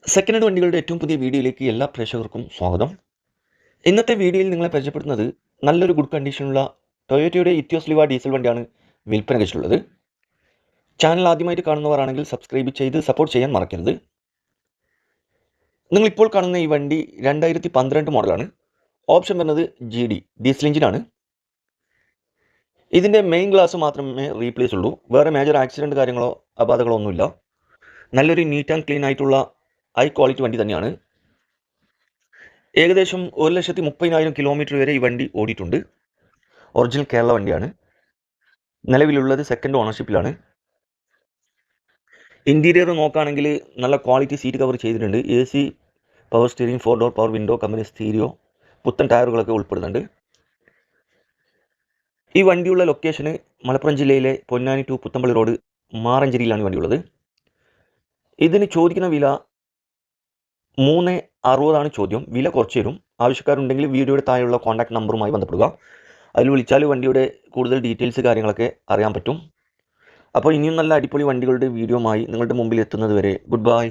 Second hand വണ്ടികളുടെ ഏറ്റവും പുതിയ വീഡിയോയിലേക്ക് എല്ലാ പ്രേക്ഷകർക്കും സ്വാഗതം. ഇന്നത്തെ വീഡിയോയിൽ നിങ്ങളെ പരിചയപ്പെടുത്തുന്നത് നല്ലൊരു ഗുഡ് കണ്ടീഷനുള്ള ടൊയോറ്റയുടെ ഇറ്റിയോസ് ലിവ ഡീസൽ വണ്ടിയാണ് വിൽപ്പന വെച്ചിട്ടുള്ളത്. ചാനൽ ആദ്യമായിട്ട് കാണുന്നവരാണെങ്കിൽ സബ്സ്ക്രൈബ് ചെയ്ത് സപ്പോർട്ട് ചെയ്യാൻ മറക്കരുത്. നിങ്ങളിപ്പോൾ കാണുന്ന ഈ വണ്ടി 2012 മോഡലാണ്. ഓപ്ഷൻ വരുന്നത് GD ഡീസൽ എഞ്ചിനാണ്. ഇതിൻ്റെ മെയിൻ ഗ്ലാസ് മാത്രമേ റീപ്ലേസ് ഉള്ളൂ. വേറെ മേജർ ആക്സിഡൻറ്റ് കാര്യങ്ങളോ അപാകതകളോ ഒന്നുമില്ല. നല്ലൊരു നീറ്റ് ആൻഡ് ക്ലീൻ ആയിട്ടുള്ള ഹൈ ക്വാളിറ്റി വണ്ടി തന്നെയാണ്. ഏകദേശം 1,30,000 കിലോമീറ്റർ വരെ ഈ വണ്ടി ഓടിയിട്ടുണ്ട്. ഒറിജിനൽ കേരള വണ്ടിയാണ്. നിലവിലുള്ളത് സെക്കൻഡ് ഓണർഷിപ്പിലാണ്. ഇൻറ്റീരിയർ നോക്കുകയാണെങ്കിൽ നല്ല ക്വാളിറ്റി സീറ്റ് കവർ ചെയ്തിട്ടുണ്ട്. AC, power steering, 4 door power window, company stereo, പുത്തൻ ടയറുകളൊക്കെ ഉൾപ്പെടുന്നുണ്ട്. ഈ വണ്ടിയുള്ള ലൊക്കേഷന് മലപ്പുറം ജില്ലയിലെ പൊന്നാനി ടു പുത്തമ്പള്ളി റോഡ് മാറഞ്ചേരിയിലാണ് വണ്ടിയുള്ളത്. ഇതിന് ചോദിക്കുന്ന വില 360 ചോദ്യം. വില കുറച്ച് തരും. ആവശ്യക്കാരുണ്ടെങ്കിൽ വീഡിയോയുടെ താഴെയുള്ള കോൺടാക്ട് നമ്പറുമായി ബന്ധപ്പെടുക. അതിൽ വിളിച്ചാൽ വണ്ടിയുടെ കൂടുതൽ ഡീറ്റെയിൽസ് കാര്യങ്ങളൊക്കെ അറിയാൻ പറ്റും. അപ്പോൾ ഇനിയും നല്ല അടിപൊളി വണ്ടികളുടെ വീഡിയോയുമായി നിങ്ങളുടെ മുമ്പിൽ എത്തുന്നത് വരെ ഗുഡ് ബൈ.